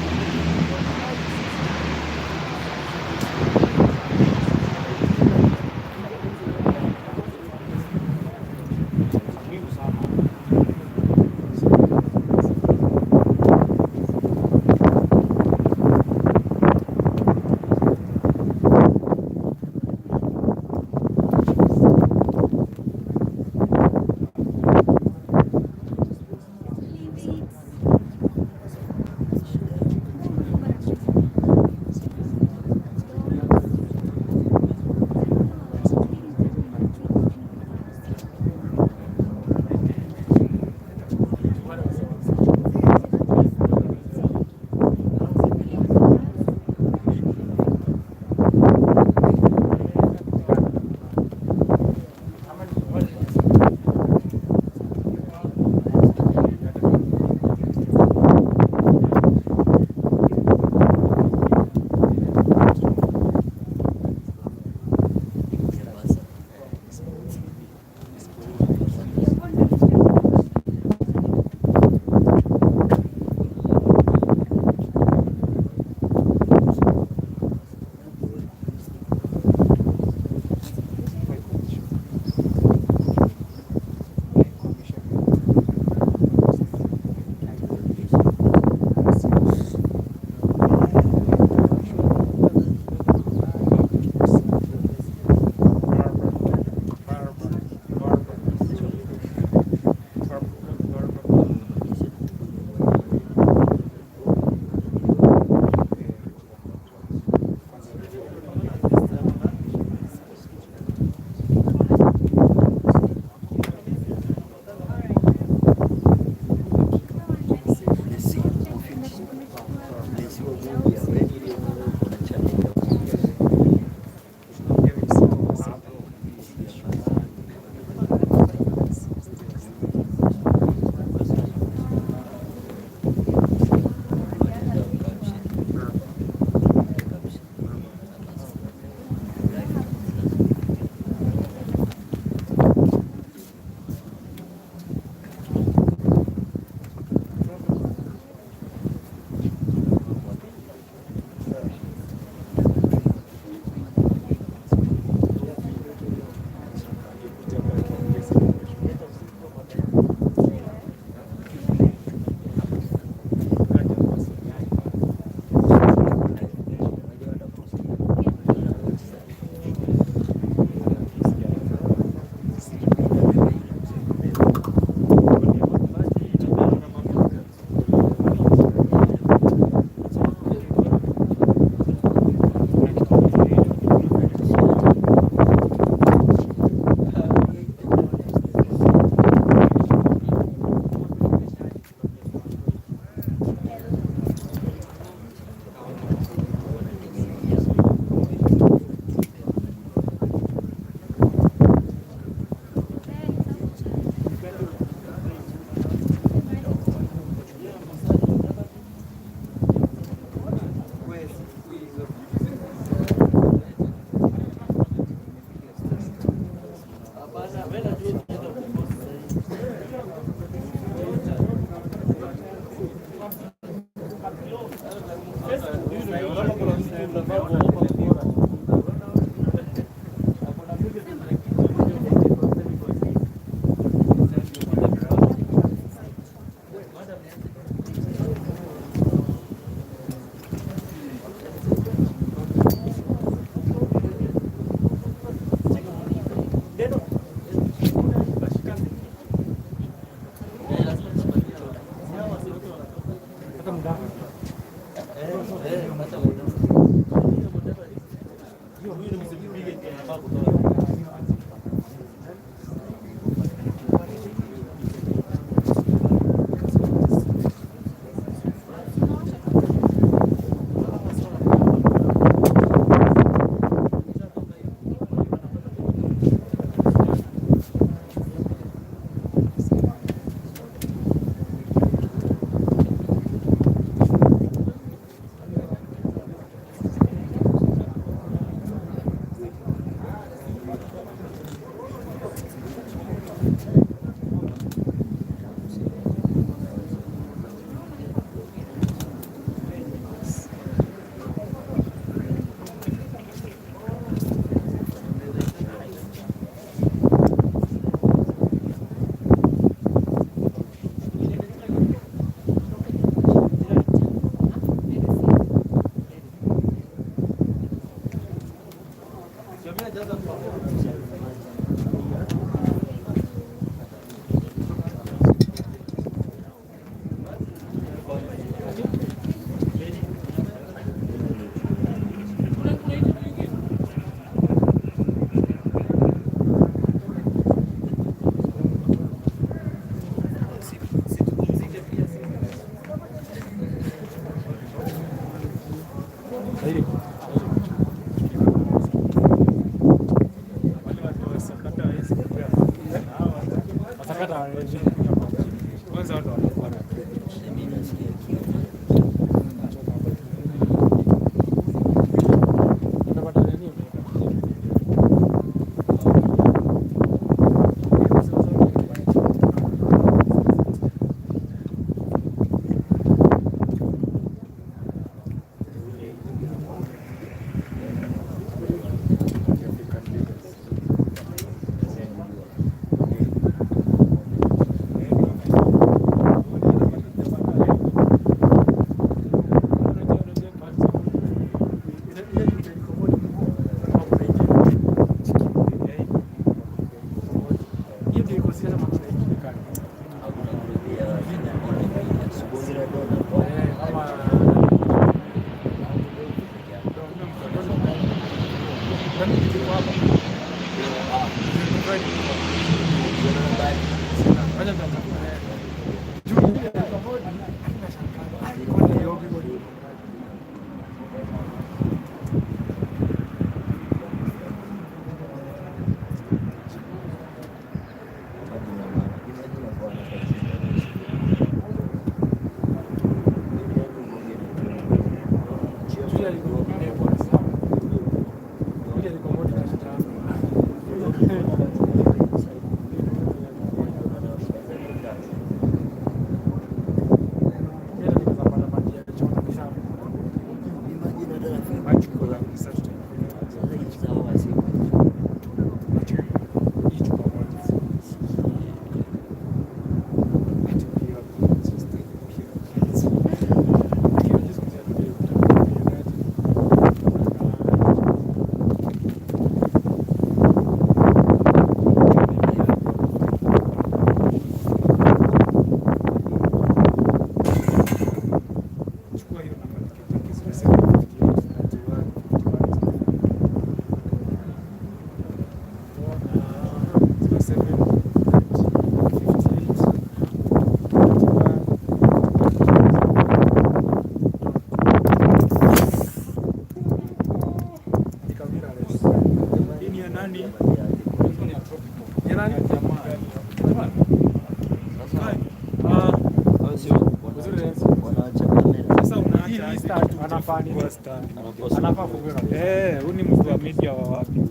Huu ni mtu wa media wa wapi?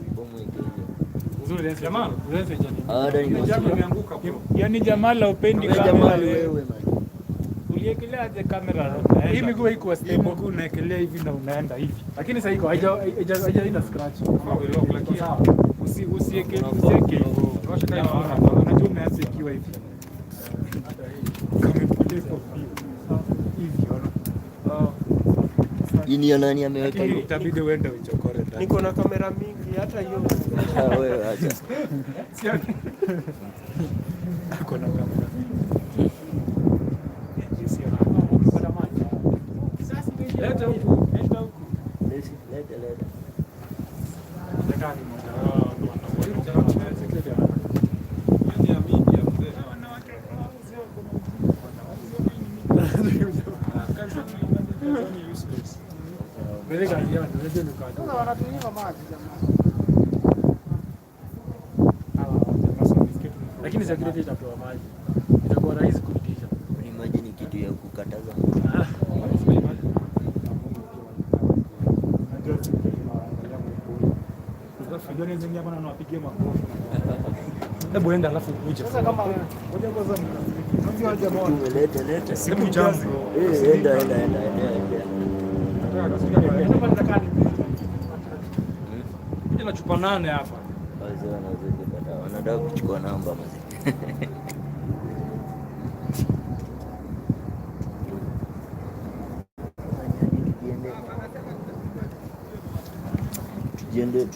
Yaani jamaa la upendi kamera wewe. Uliekelea aje kamera? Hii miguu iko stable, miguu unaekelea hivi na unaenda hivi. Lakini sasa iko haija ina scratch. Usieke hivyo. Unajua umeanza ikiwa hivi. Ini ya nani ameweka hiyo? Itabidi uende uchokore ndani. Niko na kamera mingi hata hiyo. Wewe acha. Niko na kamera. Leta huku. Leta huku. Leta. Ndani moja. Lakini security itapewa maji. Itakuwa rahisi kuitisha. Imagine kitu ya kukataza. Hebu enda alafu kuja. Sasa kama ngoja kwanza mnajua jamaa. Leta. Simu jambo. Enda. Kuja na chupa 8 hapa. Wanataka kuchukua namba mzee. Tujiende.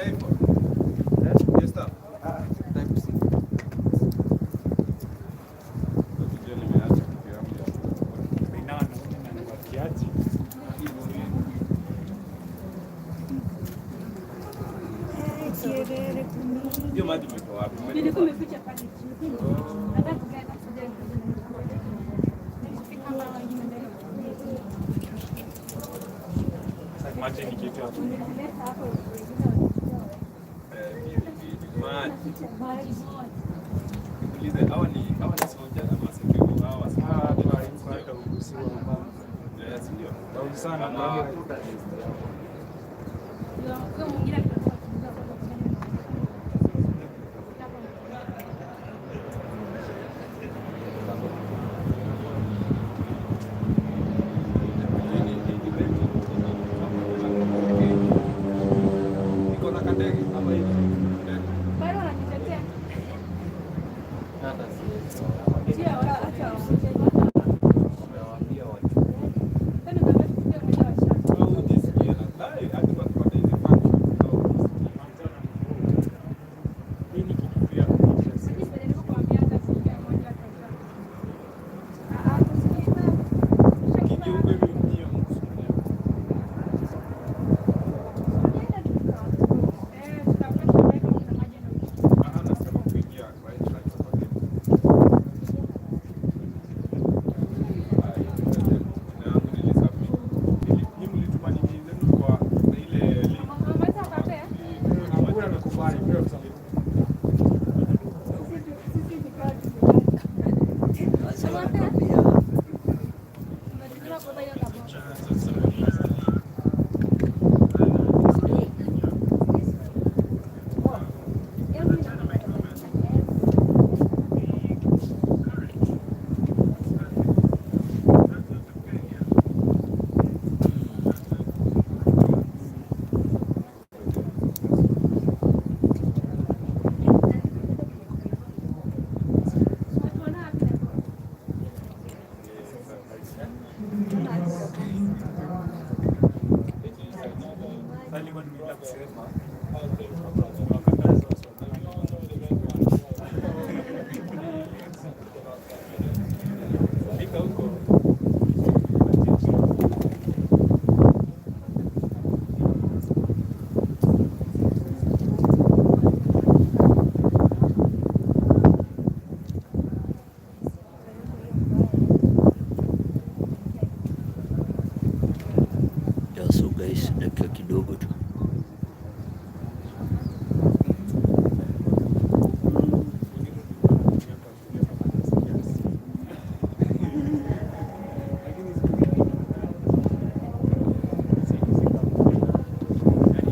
iPhone.